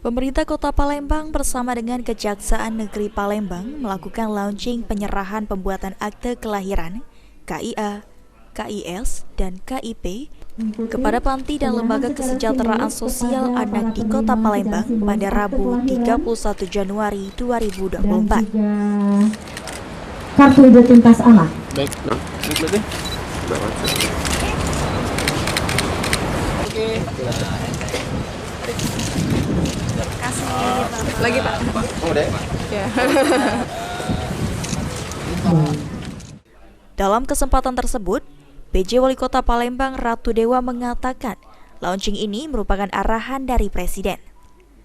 Pemerintah Kota Palembang bersama dengan Kejaksaan Negeri Palembang melakukan launching penyerahan pembuatan akte kelahiran, KIA, KIS, dan KIP kepada panti dan lembaga kesejahteraan sosial anak di Kota Palembang pada Rabu 31 Januari 2024. Kartu identitas anak. Baik, oke. Lagi Pak. Oh, deh. Ya. Dalam kesempatan tersebut, PJ Wali Kota Palembang Ratu Dewa mengatakan launching ini merupakan arahan dari Presiden.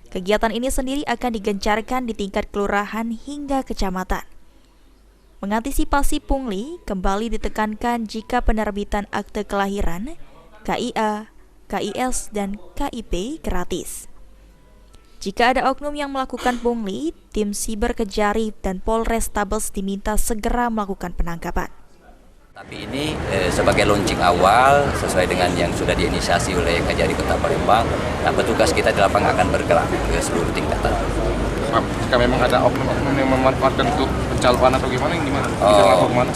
Kegiatan ini sendiri akan digencarkan di tingkat kelurahan hingga kecamatan. Mengantisipasi pungli, kembali ditekankan jika penerbitan akte kelahiran, KIA, KIS, dan KIP gratis. Jika ada oknum yang melakukan pungli, tim Siber Kejari dan Polrestabes diminta segera melakukan penangkapan. Tapi ini sebagai launching awal sesuai dengan yang sudah diinisiasi oleh Kejari Kota Palembang. Nah, petugas kita di lapangan akan bergerak ke seluruh tingkatan. Jika memang ada oknum-oknum yang memanfaatkan untuk pencalonan atau gimana,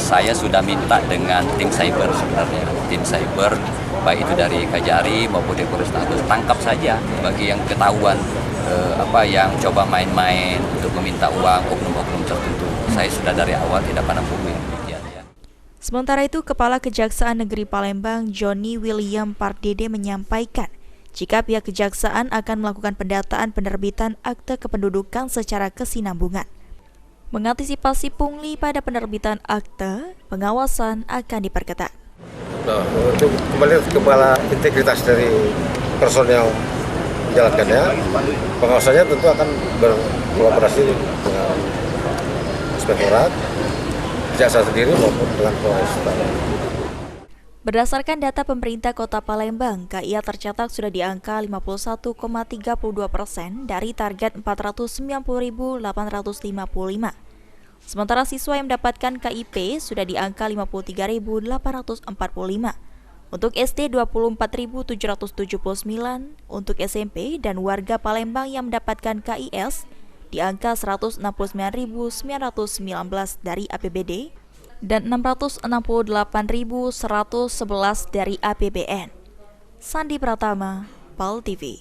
Saya sudah minta dengan tim cyber sebenarnya, tim cyber baik itu dari Kejari maupun dari Polrestabes, tangkap saja bagi yang ketahuan yang coba main-main untuk meminta uang oknum-oknum tertentu. Saya sudah dari awal tidak pandang bulu yang demikian ya. Sementara itu, Kepala Kejaksaan Negeri Palembang Johnny William Pardede menyampaikan jika pihak kejaksaan akan melakukan pendataan penerbitan akte kependudukan secara kesinambungan. Mengantisipasi pungli pada penerbitan akte, pengawasan akan diperketat. Nah, untuk kembali kepala integritas dari personel menjalankannya, pengawasannya tentu akan berkolaborasi dengan Inspektorat, Kejaksaan sendiri maupun dengan Polres. Berdasarkan data pemerintah Kota Palembang, KIA tercatat sudah di angka 51,32% dari target 490.855. Sementara siswa yang mendapatkan KIP sudah di angka 53.845. Untuk SD 24.779, untuk SMP dan warga Palembang yang mendapatkan KIS di angka 169.919 dari APBD dan 668.111 dari APBN. Sandi Pratama, PAL TV.